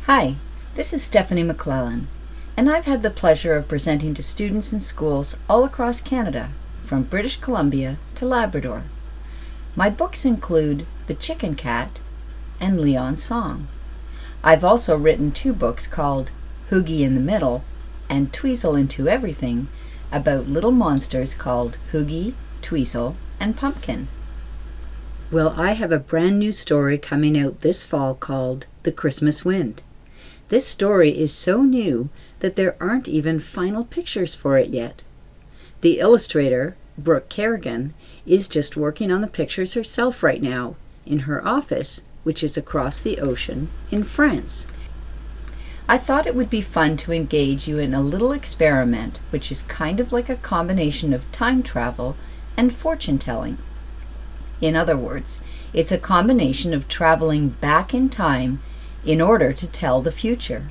Hi, this is Stephanie McClellan, and I've had the pleasure of presenting to students in schools all across Canada, from British Columbia to Labrador. My books include The Chicken Cat and Leon's Song. I've also written 2 books called Hoogie in the Middle and Tweezle into Everything about little monsters called Hoogie, Tweezle, and Pumpkin. Well, I have a brand new story coming out this fall called The Christmas Wind. This story is so new that there aren't even final pictures for it yet. The illustrator, Brooke Kerrigan, is just working on the pictures herself right now in her office, which is across the ocean in France. I thought it would be fun to engage you in a little experiment which is kind of like a combination of time travel and fortune telling. In other words, it's a combination of traveling back in time in order to tell the future.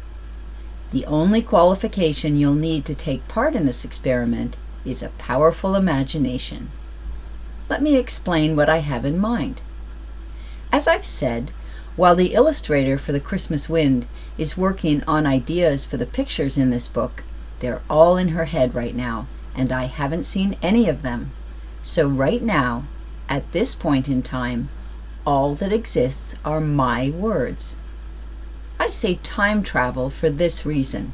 The only qualification you'll need to take part in this experiment is a powerful imagination. Let me explain what I have in mind. As I've said, while the illustrator for The Christmas Wind is working on ideas for the pictures in this book, they're all in her head right now, and I haven't seen any of them. So right now, at this point in time, all that exists are my words. I say time travel for this reason.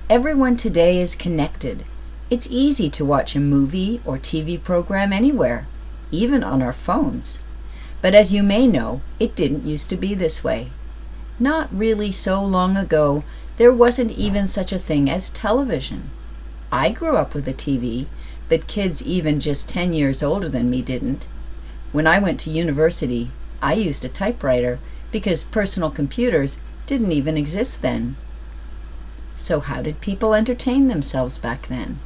Everyone today is connected. It's easy to watch a movie or TV program anywhere, even on our phones. But as you may know, it didn't used to be this way. Not really so long ago, there wasn't even such a thing as television. I grew up with a TV, but kids even just 10 years older than me didn't. When I went to university, I used a typewriter because personal computers didn't even exist then. So how did people entertain themselves back then?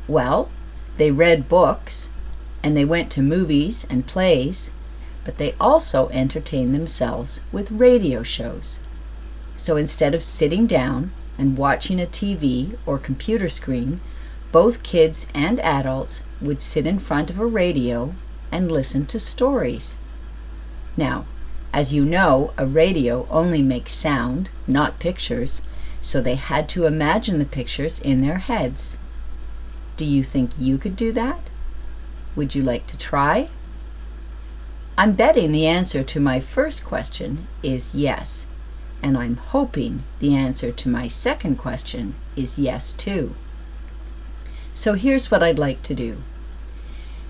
Well, they read books, and they went to movies and plays, but they also entertained themselves with radio shows. So instead of sitting down and watching a TV or computer screen, both kids and adults would sit in front of a radio and listen to stories. Now, as you know, a radio only makes sound, not pictures, so they had to imagine the pictures in their heads. Do you think you could do that? Would you like to try? I'm betting the answer to my first question is yes, and I'm hoping the answer to my second question is yes too. So here's what I'd like to do.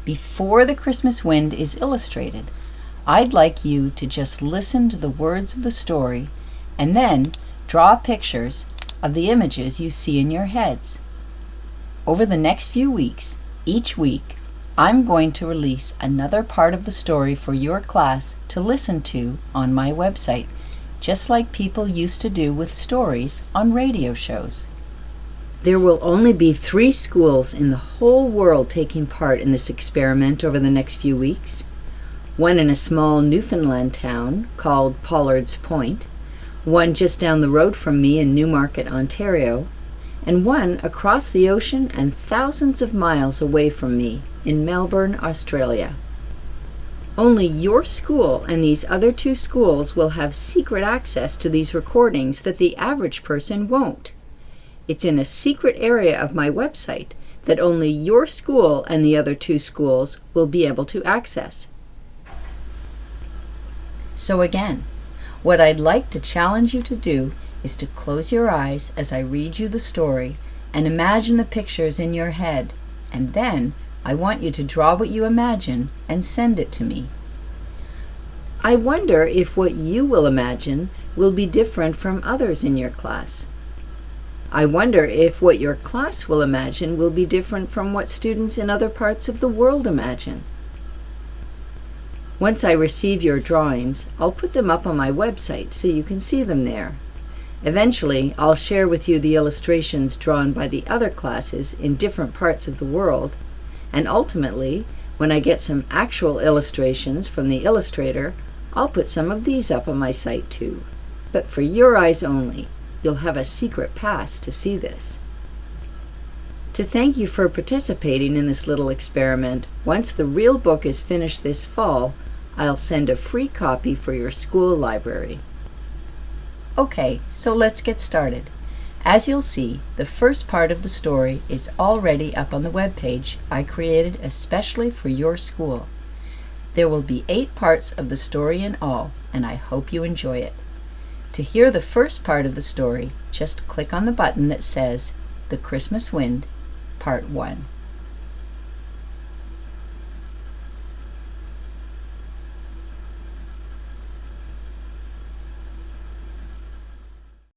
Before The Christmas Wind is illustrated, I'd like you to just listen to the words of the story and then draw pictures of the images you see in your heads. Over the next few weeks, each week, I'm going to release another part of the story for your class to listen to on my website, just like people used to do with stories on radio shows. There will only be 3 schools in the whole world taking part in this experiment over the next few weeks. One in a small Newfoundland town called Pollard's Point, one just down the road from me in Newmarket, Ontario, and one across the ocean and thousands of miles away from me in Melbourne, Australia. Only your school and these other 2 schools will have secret access to these recordings that the average person won't. It's in a secret area of my website that only your school and the other 2 schools will be able to access. So again, what I'd like to challenge you to do is to close your eyes as I read you the story and imagine the pictures in your head, and then I want you to draw what you imagine and send it to me. I wonder if what you will imagine will be different from others in your class. I wonder if what your class will imagine will be different from what students in other parts of the world imagine. Once I receive your drawings, I'll put them up on my website so you can see them there. Eventually, I'll share with you the illustrations drawn by the other classes in different parts of the world, and ultimately, when I get some actual illustrations from the illustrator, I'll put some of these up on my site too. But for your eyes only, you'll have a secret pass to see this. To thank you for participating in this little experiment, once the real book is finished this fall, I'll send a free copy for your school library. Okay, so let's get started. As you'll see, the first part of the story is already up on the webpage I created especially for your school. There will be 8 parts of the story in all, and I hope you enjoy it. To hear the first part of the story, just click on the button that says The Christmas Wind, Part 1.